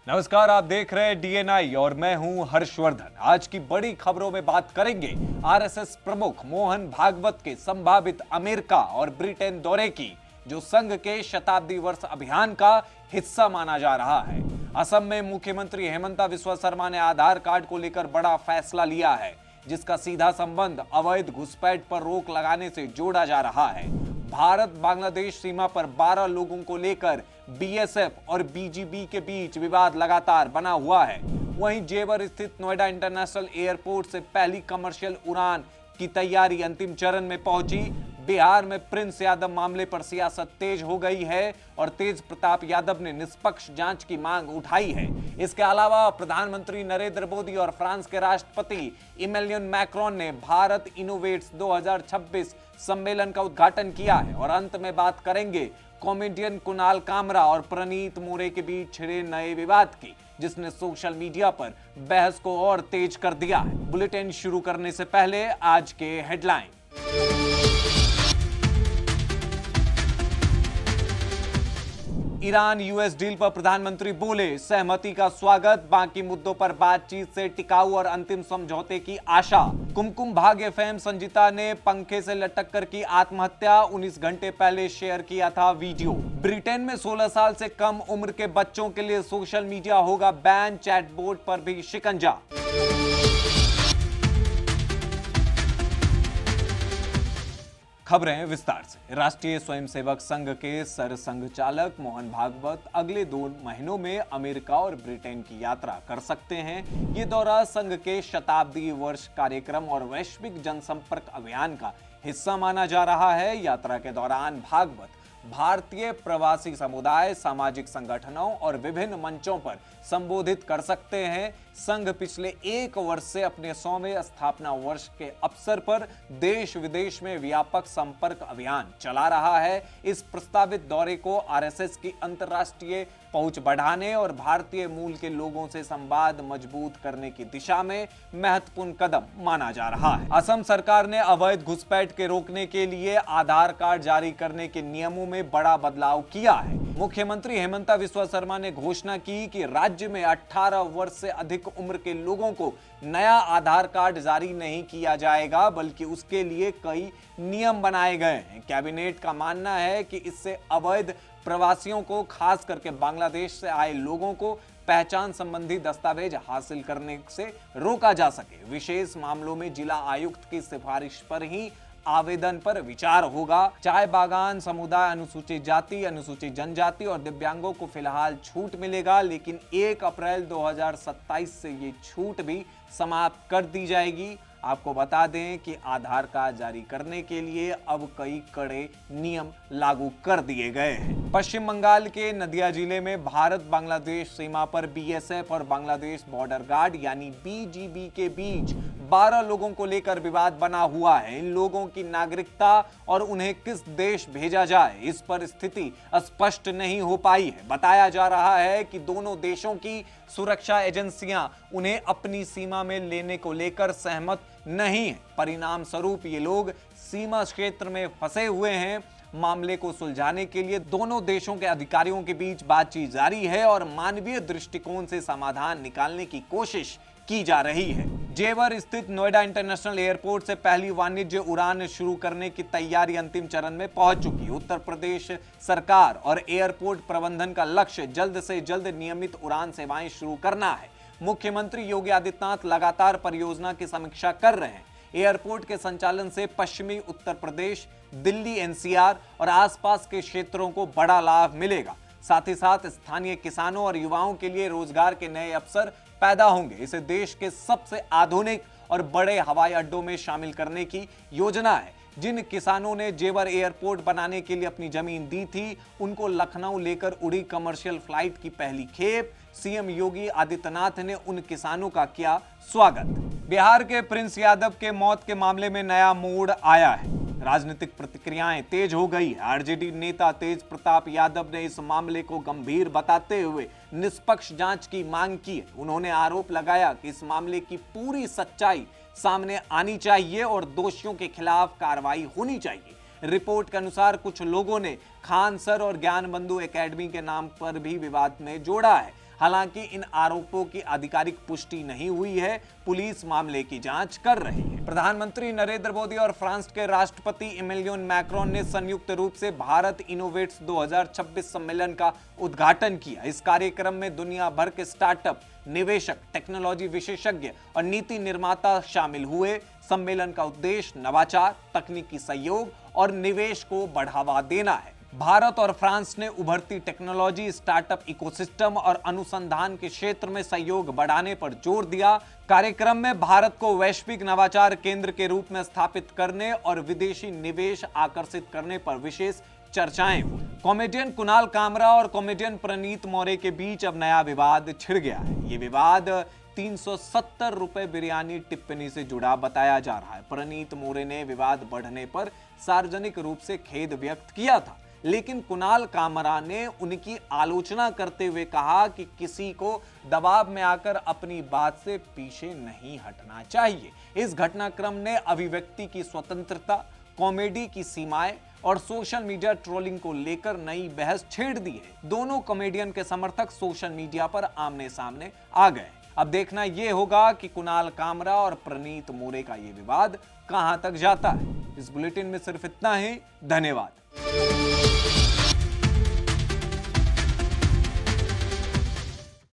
नमस्कार, आप देख रहे हैं डीएनआई और मैं हूं हर्षवर्धन। आज की बड़ी खबरों में बात करेंगे आरएसएस प्रमुख मोहन भागवत के संभावित अमेरिका और ब्रिटेन दौरे की, जो संघ के शताब्दी वर्ष अभियान का हिस्सा माना जा रहा है। असम में मुख्यमंत्री हेमंता बिस्वा शर्मा ने आधार कार्ड को लेकर बड़ा फैसला लिया है, जिसका सीधा संबंध अवैध घुसपैठ पर रोक लगाने से जोड़ा जा रहा है। भारत बांग्लादेश सीमा पर 12 लोगों को लेकर बीएसएफ और बीजीबी के बीच विवाद लगातार बना हुआ है। वहीं जेवर स्थित नोएडा इंटरनेशनल एयरपोर्ट से पहली कमर्शियल उड़ान की तैयारी अंतिम चरण में पहुंची। बिहार में प्रिंस यादव मामले पर सियासत तेज हो गई है और तेज प्रताप यादव ने निष्पक्ष जांच की मांग उठाई है। इसके अलावा प्रधानमंत्री नरेंद्र मोदी और फ्रांस के राष्ट्रपति इमैनुअल मैक्रोन ने भारत इनोवेट्स 2026 सम्मेलन का उद्घाटन किया है। और अंत में बात करेंगे कॉमेडियन कुणाल कामरा और प्रणीत मोरे के बीच छिड़े नए विवाद की, जिसने सोशल मीडिया पर बहस को और तेज कर दिया है। बुलेटिन शुरू करने से पहले आज के हेडलाइन। ईरान यूएस डील पर प्रधानमंत्री बोले, सहमति का स्वागत, बाकी मुद्दों पर बातचीत से टिकाऊ और अंतिम समझौते की आशा। कुमकुम भाग्य फेम संजीता ने पंखे से लटक कर की आत्महत्या, 19 घंटे पहले शेयर किया था वीडियो। ब्रिटेन में 16 साल से कम उम्र के बच्चों के लिए सोशल मीडिया होगा बैन, चैटबोट पर भी शिकंजा। खबरें विस्तार से। राष्ट्रीय स्वयंसेवक संघ के सरसंघ चालक मोहन भागवत अगले 2 महीनों में अमेरिका और ब्रिटेन की यात्रा कर सकते हैं। ये दौरा संघ के शताब्दी वर्ष कार्यक्रम और वैश्विक जनसंपर्क अभियान का हिस्सा माना जा रहा है। यात्रा के दौरान भागवत भारतीय प्रवासी समुदाय, सामाजिक संगठनों और विभिन्न मंचों पर संबोधित कर सकते हैं। संघ पिछले 1 वर्ष से अपने 100वें स्थापना वर्ष के अवसर पर देश विदेश में व्यापक संपर्क अभियान चला रहा है। इस प्रस्तावित दौरे को आरएसएस की अंतर्राष्ट्रीय पहुंच बढ़ाने और भारतीय मूल के लोगों से संवाद मजबूत करने की दिशा में महत्वपूर्ण कदम माना जा रहा है। असम सरकार ने अवैध घुसपैठ के रोकने के लिए आधार कार्ड जारी करने के नियमों में बड़ा बदलाव किया है। मुख्यमंत्री हेमंता बिस्वा शर्मा ने घोषणा की कि राज्य में 18 वर्ष से अधिक उम्र के लोगों को नया आधार कार्ड जारी नहीं किया जाएगा, बल्कि उसके लिए कई नियम बनाए गए हैं। कैबिनेट का मानना है कि इससे अवैध प्रवासियों को, खास करके बांग्लादेश से आए लोगों को पहचान संबंधी दस्तावेज हासिल करने से रोका जा सके। विशेष मामलों में जिला आयुक्त की सिफारिश पर ही आवेदन पर विचार होगा। चाय बागान समुदाय, अनुसूचित जाति, अनुसूचित जनजाति और दिव्यांगों को फिलहाल छूट मिलेगा, लेकिन 1 अप्रैल 2027 से ये छूट भी समाप्त कर दी जाएगी। आपको बता दें कि आधार कार्ड जारी करने के लिए अब कई कड़े नियम लागू कर दिए गए हैं। पश्चिम बंगाल के नदिया जिले में भारत बांग्लादेश सीमा पर बीएसएफ और बांग्लादेश बॉर्डर गार्ड यानी बीजीबी के बीच 12 लोगों को लेकर विवाद बना हुआ है। इन लोगों की नागरिकता और उन्हें किस देश भेजा जाए, इस पर स्थिति स्पष्ट नहीं हो पाई है। बताया जा रहा है कि दोनों देशों की सुरक्षा एजेंसियां उन्हें अपनी सीमा में लेने को लेकर सहमत नहीं है। परिणाम स्वरूप ये लोग सीमा क्षेत्र में फंसे हुए हैं। मामले को सुलझाने के लिए दोनों देशों के अधिकारियों के बीच बातचीत जारी है और मानवीय दृष्टिकोण से समाधान निकालने की कोशिश की जा रही है। जेवर स्थित नोएडा इंटरनेशनल एयरपोर्ट से पहली वाणिज्य उड़ान शुरू करने की तैयारी अंतिम चरण में पहुंच चुकी। उत्तर प्रदेश सरकार और एयरपोर्ट प्रबंधन का लक्ष्य जल्द से जल्द नियमित उड़ान सेवाएं शुरू करना है। मुख्यमंत्री योगी आदित्यनाथ लगातार परियोजना की समीक्षा कर रहे हैं। एयरपोर्ट के संचालन से पश्चिमी उत्तर प्रदेश, दिल्ली एनसीआर और आसपास के क्षेत्रों को बड़ा लाभ मिलेगा। साथ ही साथ स्थानीय किसानों और युवाओं के लिए रोजगार के नए अवसर पैदा होंगे। इसे देश के सबसे आधुनिक और बड़े हवाई अड्डों में शामिल करने की योजना है। जिन किसानों ने जेवर एयरपोर्ट बनाने के लिए अपनी जमीन दी थी, उनको लखनऊ लेकर उड़ी कमर्शियल फ्लाइट की पहली खेप। सीएम योगी आदित्यनाथ ने उन किसानों का किया स्वागत। बिहार के प्रिंस यादव के मौत के मामले में नया मोड़ आया है। राजनीतिक प्रतिक्रियाएं तेज हो गई है। आरजेडी नेता तेज प्रताप यादव ने इस मामले को गंभीर बताते हुए निष्पक्ष जांच की मांग की है। उन्होंने आरोप लगाया कि इस मामले की पूरी सच्चाई सामने आनी चाहिए और दोषियों के खिलाफ कार्रवाई होनी चाहिए। रिपोर्ट के अनुसार कुछ लोगों ने खान सर और ज्ञान बंधु एकेडमी के नाम पर भी विवाद में जोड़ा है। हालांकि इन आरोपों की आधिकारिक पुष्टि नहीं हुई है। पुलिस मामले की जांच कर रही है। प्रधानमंत्री नरेंद्र मोदी और फ्रांस के राष्ट्रपति इमैनुअल मैक्रोन ने संयुक्त रूप से भारत इनोवेट्स 2026 सम्मेलन का उद्घाटन किया। इस कार्यक्रम में दुनिया भर के स्टार्टअप, निवेशक, टेक्नोलॉजी विशेषज्ञ और नीति निर्माता शामिल हुए। सम्मेलन का उद्देश्य नवाचार, तकनीकी सहयोग और निवेश को बढ़ावा देना है। भारत और फ्रांस ने उभरती टेक्नोलॉजी, स्टार्टअप इकोसिस्टम और अनुसंधान के क्षेत्र में सहयोग बढ़ाने पर जोर दिया। कार्यक्रम में भारत को वैश्विक नवाचार केंद्र के रूप में स्थापित करने और विदेशी निवेश आकर्षित करने पर विशेष चर्चाएं हुई। कॉमेडियन कुणाल कामरा और कॉमेडियन प्रणीत मोरे के बीच अब नया विवाद छिड़ गया है। ये विवाद 370 रुपए बिरयानी टिप्पणी से जुड़ा बताया जा रहा है। प्रणीत मोरे ने विवाद बढ़ने पर सार्वजनिक रूप से खेद व्यक्त किया था, लेकिन कुणाल कामरा ने उनकी आलोचना करते हुए कहा कि किसी को दबाव में आकर अपनी बात से पीछे नहीं हटना चाहिए। इस घटनाक्रम ने अभिव्यक्ति की स्वतंत्रता, कॉमेडी की सीमाएं और सोशल मीडिया ट्रोलिंग को लेकर नई बहस छेड़ दी है। दोनों कॉमेडियन के समर्थक सोशल मीडिया पर आमने सामने आ गए। अब देखना यह होगा कि कुणाल कामरा और प्रणीत मोरे का यह विवाद कहां तक जाता है। इस बुलेटिन में सिर्फ इतना ही। धन्यवाद।